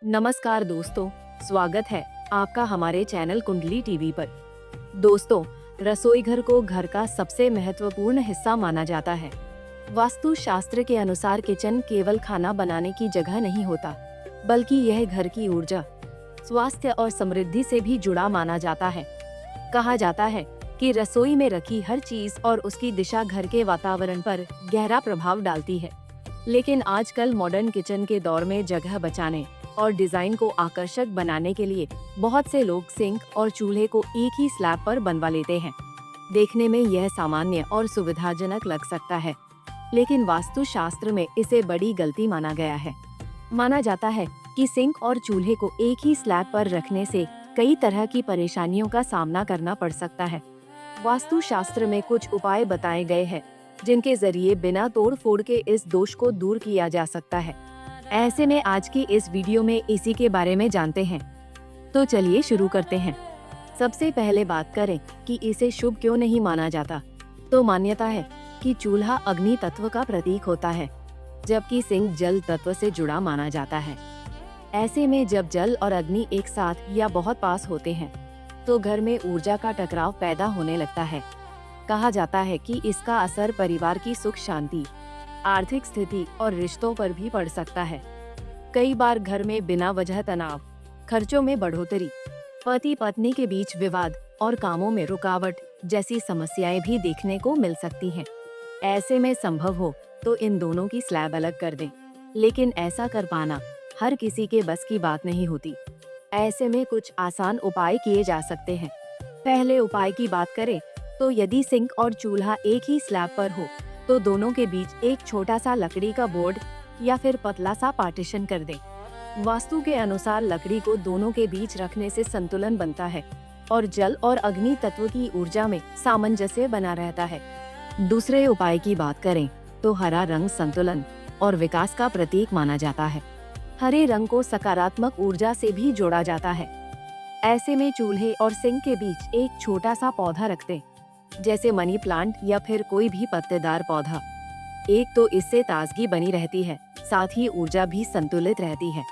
नमस्कार दोस्तों, स्वागत है आपका हमारे चैनल कुंडली टीवी पर। दोस्तों, रसोई घर को घर का सबसे महत्वपूर्ण हिस्सा माना जाता है। वास्तु शास्त्र के अनुसार किचन केवल खाना बनाने की जगह नहीं होता, बल्कि यह घर की ऊर्जा, स्वास्थ्य और समृद्धि से भी जुड़ा माना जाता है। कहा जाता है कि रसोई में रखी हर चीज और उसकी दिशा घर के वातावरण पर गहरा प्रभाव डालती है। लेकिन आजकल मॉडर्न किचन के दौर में जगह बचाने और डिजाइन को आकर्षक बनाने के लिए बहुत से लोग सिंक और चूल्हे को एक ही स्लैब पर बनवा लेते हैं। देखने में यह सामान्य और सुविधाजनक लग सकता है, लेकिन वास्तुशास्त्र में इसे बड़ी गलती माना गया है। माना जाता है कि सिंक और चूल्हे को एक ही स्लैब पर रखने से कई तरह की परेशानियों का सामना करना पड़ सकता है। वास्तुशास्त्र में कुछ उपाय बताए गए हैं, जिनके जरिए बिना तोड़-फोड़ के इस दोष को दूर किया जा सकता है। ऐसे में आज की इस वीडियो में इसी के बारे में जानते हैं। तो चलिए शुरू करते हैं। सबसे पहले बात करें कि इसे शुभ क्यों नहीं माना जाता। तो मान्यता है कि चूल्हा अग्नि तत्व का प्रतीक होता है, जबकि सिंक जल तत्व से जुड़ा माना जाता है। ऐसे में जब जल और अग्नि एक साथ या बहुत पास होते हैं, तो घर में ऊर्जा का टकराव पैदा होने लगता है। कहा जाता है कि इसका असर परिवार की सुख शांति, आर्थिक स्थिति और रिश्तों पर भी पड़ सकता है। कई बार घर में बिना वजह तनाव, खर्चों में बढ़ोतरी, पति पत्नी के बीच विवाद और कामों में रुकावट जैसी समस्याएं भी देखने को मिल सकती हैं। ऐसे में संभव हो तो इन दोनों की स्लैब अलग कर दें, लेकिन ऐसा कर पाना हर किसी के बस की बात नहीं होती। ऐसे में कुछ आसान उपाय किए जा सकते हैं। पहले उपाय की बात करें तो यदि सिंक और चूल्हा एक ही स्लैब पर हो, तो दोनों के बीच एक छोटा सा लकड़ी का बोर्ड या फिर पतला सा पार्टीशन कर दें। वास्तु के अनुसार लकड़ी को दोनों के बीच रखने से संतुलन बनता है और जल और अग्नि तत्व की ऊर्जा में सामंजस्य बना रहता है। दूसरे उपाय की बात करें तो हरा रंग संतुलन और विकास का प्रतीक माना जाता है। हरे रंग को सकारात्मक ऊर्जा से भी जोड़ा जाता है। ऐसे में चूल्हे और सिंक के बीच एक छोटा सा पौधा रख दें, जैसे मनी प्लांट या फिर कोई भी पत्तेदार पौधा। एक तो इससे ताजगी बनी रहती है, साथ ही ऊर्जा भी संतुलित रहती है।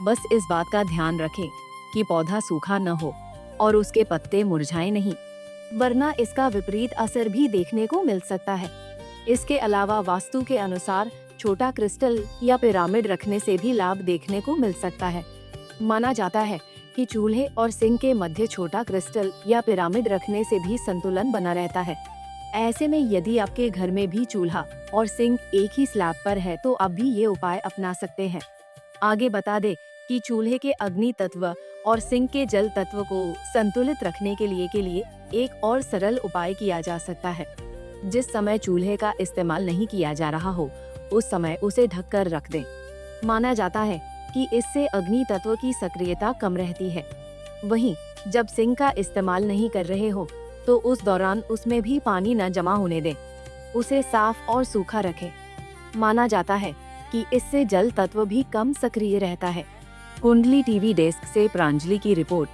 बस इस बात का ध्यान रखें कि पौधा सूखा न हो और उसके पत्ते मुरझाए नहीं, वरना इसका विपरीत असर भी देखने को मिल सकता है। इसके अलावा वास्तु के अनुसार छोटा क्रिस्टल या पिरामिड रखने से भी लाभ देखने को मिल सकता है। माना जाता है कि चूल्हे और सिंक के मध्य छोटा क्रिस्टल या पिरामिड रखने से भी संतुलन बना रहता है। ऐसे में यदि आपके घर में भी चूल्हा और सिंक एक ही स्लैब पर है, तो आप भी ये उपाय अपना सकते हैं। आगे बता दें कि चूल्हे के अग्नि तत्व और सिंक के जल तत्व को संतुलित रखने के लिए एक और सरल उपाय किया जा सकता है। जिस समय चूल्हे का इस्तेमाल नहीं किया जा रहा हो, उस समय उसे ढककर रख दें। माना जाता है कि इससे अग्नि तत्व की सक्रियता कम रहती है। वहीं जब सिंक का इस्तेमाल नहीं कर रहे हो, तो उस दौरान उसमें भी पानी न जमा होने दें। उसे साफ और सूखा रखें। माना जाता है कि इससे जल तत्व भी कम सक्रिय रहता है। कुंडली टीवी डेस्क से प्रांजलि की रिपोर्ट।